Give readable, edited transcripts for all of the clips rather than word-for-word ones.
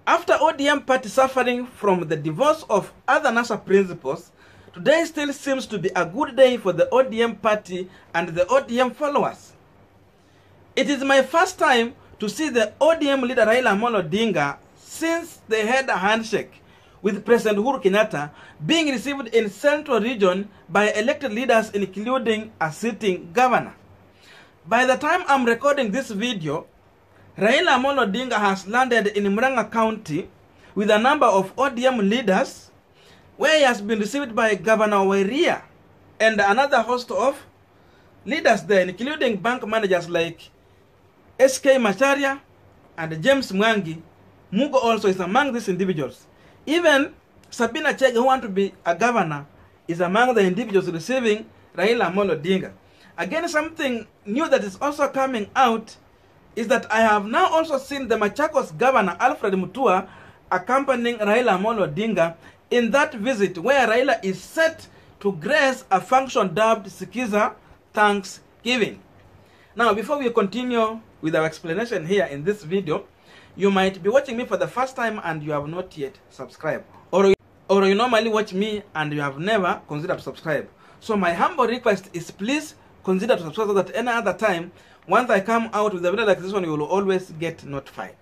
After ODM party suffering from the divorce of other NASA principles, today still seems to be a good day for the ODM party and the ODM followers. It is my first time to see the ODM leader Raila Odinga since they had a handshake with President Uhuru Kenyatta being received in Central Region by elected leaders including a sitting governor. By the time I'm recording this video, Raila Odinga has landed in Murang'a County with a number of ODM leaders where he has been received by Governor Wairiya and another host of leaders there, including bank managers like SK Macharia and James Mwangi. Mugo also is among these individuals. Even Sabina Chege, who wants to be a governor, is among the individuals receiving Raila Odinga. Again, something new that is also coming out is that I have now also seen the Machakos governor, Alfred Mutua, accompanying Raila Odinga in that visit where Raila is set to grace a function dubbed Skiza Thanksgiving. Now, before we continue with our explanation here in this video, you might be watching me for the first time and you have not yet subscribed. Or you normally watch me and you have never considered to subscribe. So my humble request is please consider to subscribe so that any other time, once I come out with a video like this one, you will always get notified.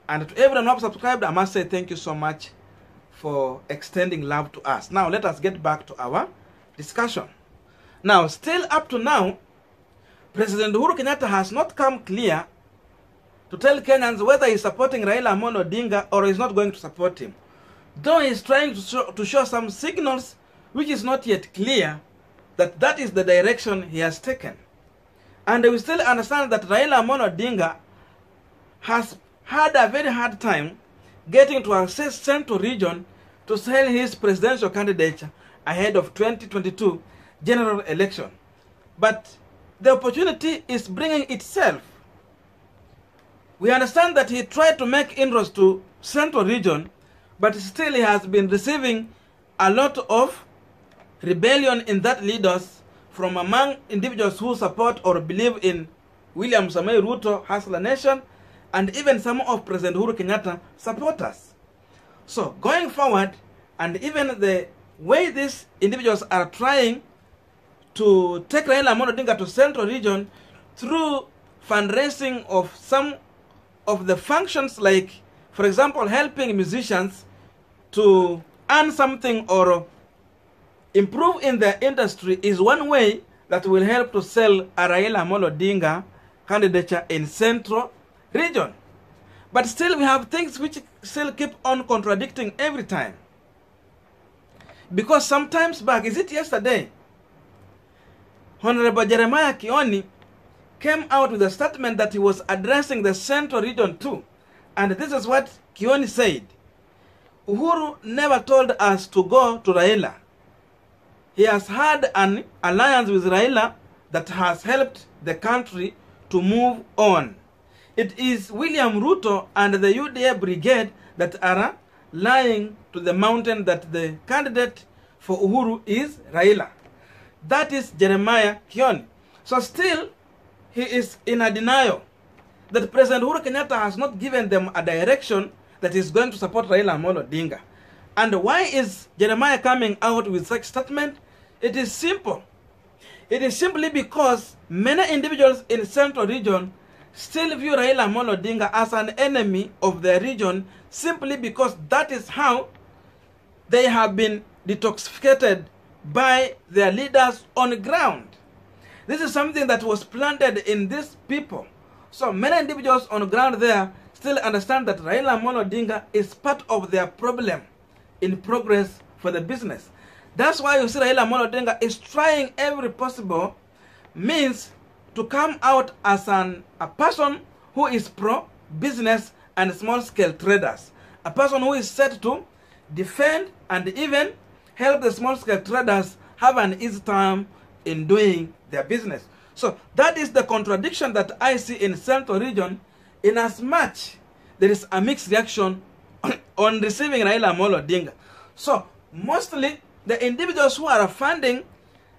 And to everyone who has subscribed, I must say thank you so much for extending love to us. Now, let us get back to our discussion. Now, still up to now, President Uhuru Kenyatta has not come clear to tell Kenyans whether he is supporting Raila Odinga or is not going to support him. Though he is trying to show some signals which is not yet clear that that is the direction he has taken. And we still understand that Raila Odinga has had a very hard time getting to access Central Region to sell his presidential candidature ahead of 2022 general election. But the opportunity is bringing itself. We understand that he tried to make inroads to Central Region, but still he has been receiving a lot of rebellion in that leaders from among individuals who support or believe in William Samoei Ruto, Hustler Nation, and even some of President Uhuru Kenyatta supporters. So going forward, and even the way these individuals are trying to take Raila Odinga to Central Region through fundraising of some of the functions, like, for example, helping musicians to earn something or improve in the industry, is one way that will help to sell a Raila Odinga candidature in Central Region. But still we have things which still keep on contradicting every time. Because sometimes back, is it yesterday, Honorable Jeremiah Kioni came out with a statement that he was addressing the Central Region too. And this is what Kioni said. Uhuru never told us to go to Raila. He has had an alliance with Raila that has helped the country to move on. It is William Ruto and the UDA brigade that are lying to the mountain that the candidate for Uhuru is Raila. That is Jeremiah Kioni. So still, he is in a denial that President Uhuru Kenyatta has not given them a direction that is going to support Raila Odinga. And why is Jeremiah coming out with such statement? It is simple. It is simply because many individuals in Central Region still view Raila Odinga as an enemy of their region, simply because that is how they have been detoxificated by their leaders on the ground. This is something that was planted in these people. So many individuals on the ground there still understand that Raila Odinga is part of their problem in progress for the business. That's why you see Raila Odinga is trying every possible means to come out as a person who is pro-business and small-scale traders. A person who is set to defend and even help the small-scale traders have an easy time in doing their business. So that is the contradiction that I see in Central Region, in as much there is a mixed reaction on receiving Raila Odinga. So mostly the individuals who are funding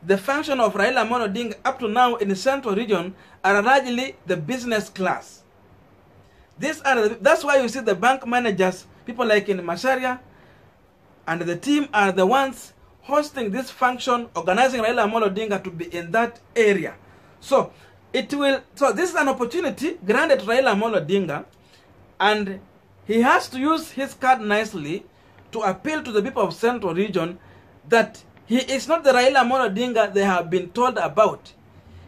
the function of Raila Odinga up to now in the Central Region are largely the business class. That's why you see the bank managers people like in Macharia and the team are the ones hosting this function, organizing Raila Amolo Odinga to be in that area. So this is an opportunity granted to Raila Amolo Odinga, and he has to use his card nicely to appeal to the people of Central Region that he is not the Raila Amolo Odinga they have been told about.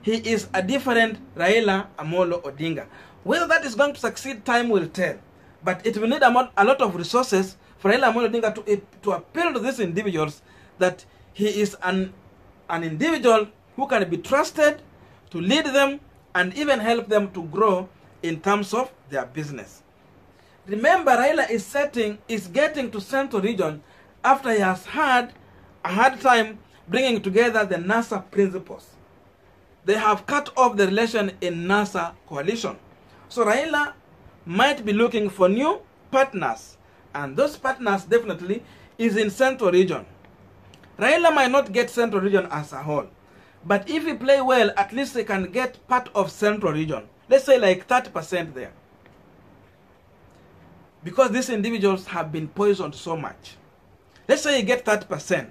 He is a different Raila Amolo Odinga. Whether that is going to succeed, time will tell. But it will need a lot of resources for Raila Amolo Odinga to appeal to these individuals that he is an individual who can be trusted to lead them and even help them to grow in terms of their business. Remember, Raila is getting to Central Region after he has had a hard time bringing together the NASA principles. They have cut off the relation in NASA coalition. So Raila might be looking for new partners, and those partners definitely is in Central Region. Raila might not get Central Region as a whole, but if he play well, at least he can get part of Central Region. Let's say like 30% there. Because these individuals have been poisoned so much. Let's say you get 30%.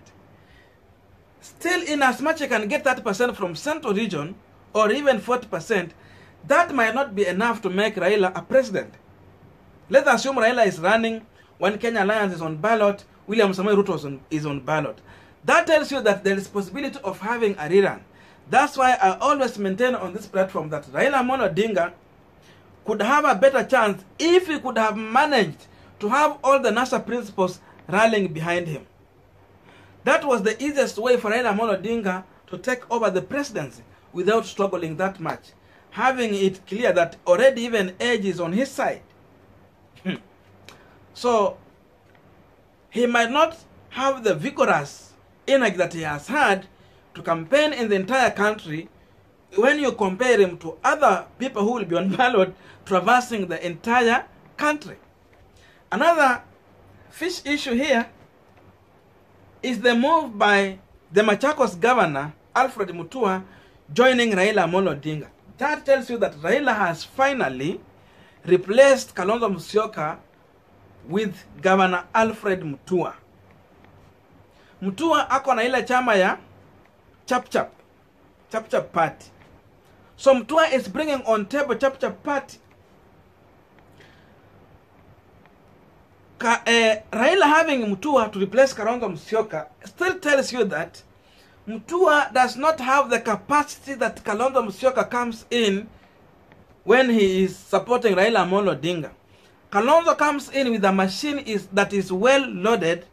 Still, in as much you can get 30% from Central Region, or even 40%, that might not be enough to make Raila a president. Let's assume Raila is running, One Kenya Alliance is on ballot, William Samoei Ruto is on ballot. That tells you that there is possibility of having a rerun. That's why I always maintain on this platform that Raila Amolo Odinga could have a better chance if he could have managed to have all the NASA principles rallying behind him. That was the easiest way for Raila Amolo Odinga to take over the presidency without struggling that much, having it clear that already even age is on his side. So he might not have the vigorous energy that he has had to campaign in the entire country when you compare him to other people who will be on ballot traversing the entire country. Another fish issue here is the move by the Machakos governor, Alfred Mutua, joining Raila Amolo Odinga. That tells you that Raila has finally replaced Kalonzo Musyoka with Governor Alfred Mutua. Mutua ako na ile chama ya Chap Chap party. So Mutua is bringing on table Chap Chap party. Raila having Mutua to replace Kalonzo Musyoka still tells you that Mutua does not have the capacity that Kalonzo Musyoka comes in when he is supporting Raila Amolo Odinga. Kalonzo comes in with a machine that is well loaded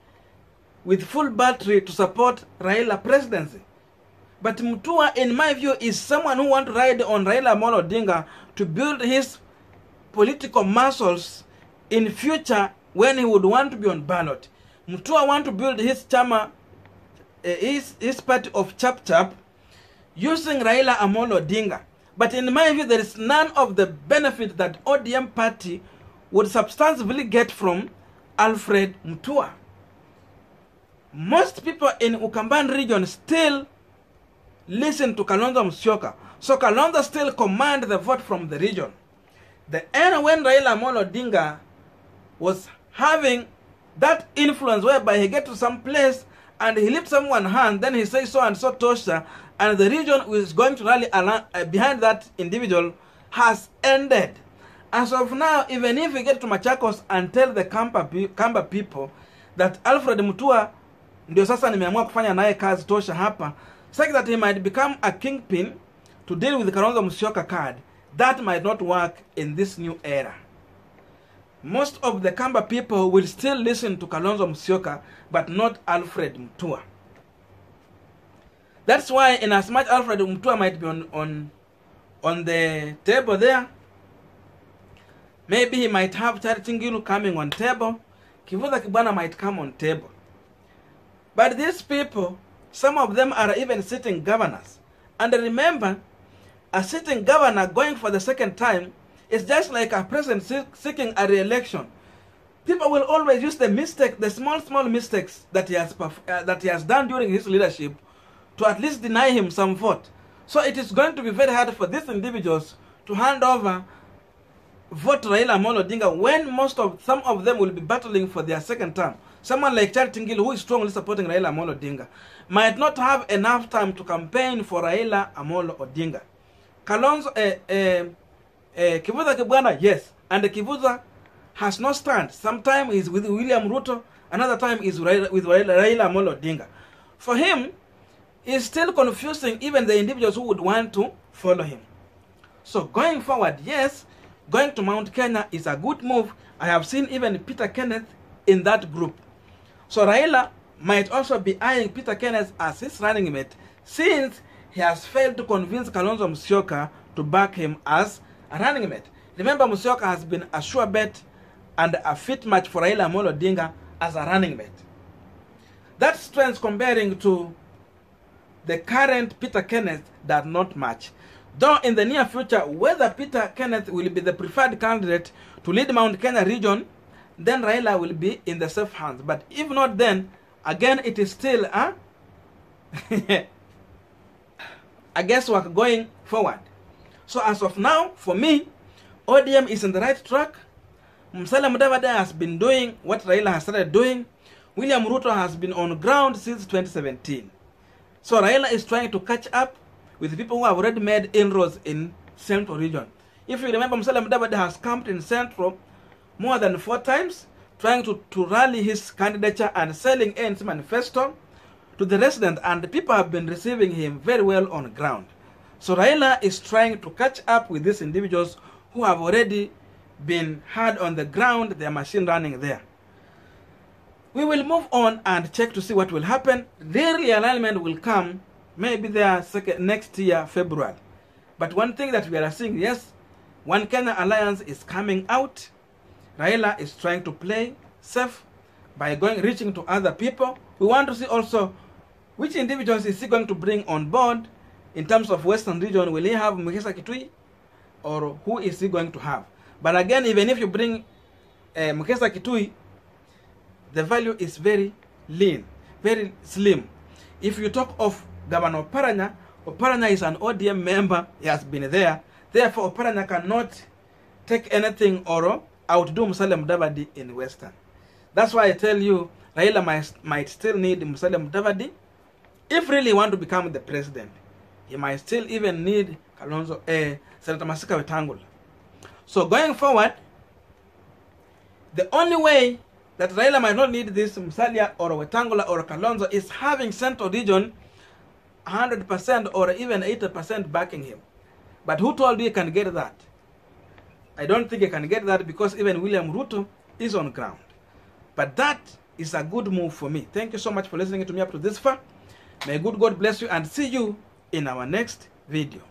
with full battery to support Raila presidency. But Mutua, in my view, is someone who wants to ride on Raila Amolo Odinga to build his political muscles in future when he would want to be on ballot. Mutua wants to build his chama, his party of Chap Chap using Raila Amolo Odinga. But in my view, there is none of the benefit that ODM party would substantially get from Alfred Mutua. Most people in Ukambani region still listen to Kalonzo Musyoka. So Kalonzo still command the vote from the region. The end when Raila Amolo Odinga was having that influence whereby he get to some place and he lifts someone's hand, then he says so and so Tosha, and the region is going to rally behind that individual, has ended. As of now, even if we get to Machakos and tell the Kamba people that Alfred Mutua ndio sasa nimeamua kufanya naye kazi tosha hapa, such that he might become a kingpin to deal with the Kalonzo Musyoka card, that might not work in this new era. Most of the Kamba people will still listen to Kalonzo Musyoka, but not Alfred Mutua. That's why, in as much Alfred Mutua might be on the table there, maybe he might have Charity Ngilu coming on table, Kivuza Kibwana might come on table. But these people, some of them are even sitting governors. And remember, a sitting governor going for the second time is just like a president seeking a re-election. People will always use the small mistakes that he has done during his leadership to at least deny him some vote. So it is going to be very hard for these individuals to hand over vote Raila Amolo Odinga when some of them will be battling for their second term? Someone like Charity Ngilu, who is strongly supporting Raila Amolo Odinga, might not have enough time to campaign for Raila Amolo Odinga. Kalonzo, Kivuza Kibwana, yes, and Kivuza has no stand. Sometime is with William Ruto, another time is with Raila Amolo Odinga. For him, it's still confusing even the individuals who would want to follow him. So going forward, yes, going to Mount Kenya is a good move. I have seen even Peter Kenneth in that group. So Raila might also be eyeing Peter Kenneth as his running mate, since he has failed to convince Kalonzo Musyoka to back him as a running mate. Remember, Musyoka has been a sure bet and a fit match for Raila Amolo Odinga as a running mate. That strength comparing to the current Peter Kenneth does not match. Though in the near future, whether Peter Kenneth will be the preferred candidate to lead Mount Kenya region, then Raila will be in the safe hands. But if not, then again it is still a guesswork going forward. So as of now, for me, ODM is on the right track. Musalia Mudavadi has been doing what Raila has started doing. William Ruto has been on ground since 2017. So Raila is trying to catch up with the people who have already made inroads in Central region. If you remember, Musalia Mudavadi has camped in Central more than 4 times, trying to rally his candidature and selling ANC manifesto to the residents, and the people have been receiving him very well on ground. So Raila is trying to catch up with these individuals who have already been hard on the ground, their machine running there. We will move on and check to see what will happen. Their realignment will come maybe next year, February. But one thing that we are seeing, yes, One Kenya Alliance is coming out. Raila is trying to play safe by reaching to other people. We want to see also which individuals is he going to bring on board in terms of Western region. Will he have Mukesa Kitui, or who is he going to have? But again, even if you bring Mukesa Kitui, the value is very lean, very slim. If you talk of Governor Oparanya, Oparanya is an ODM member. He has been there. Therefore, Oparanya cannot take anything or outdo Musalia Mudavadi in Western. That's why I tell you, Raila might still need Musalia Mudavadi. If really want to become the president, he might still even need Senator Masika Wetangula. So going forward, the only way that Raila might not need this Musalia or Wetangula or Kalonzo is having Central region 100% or even 80% backing him. But who told you he can get that? I don't think he can get that, because even William Ruto is on ground. But that is a good move for me. Thank you so much for listening to me up to this far. May good God bless you, and see you in our next video.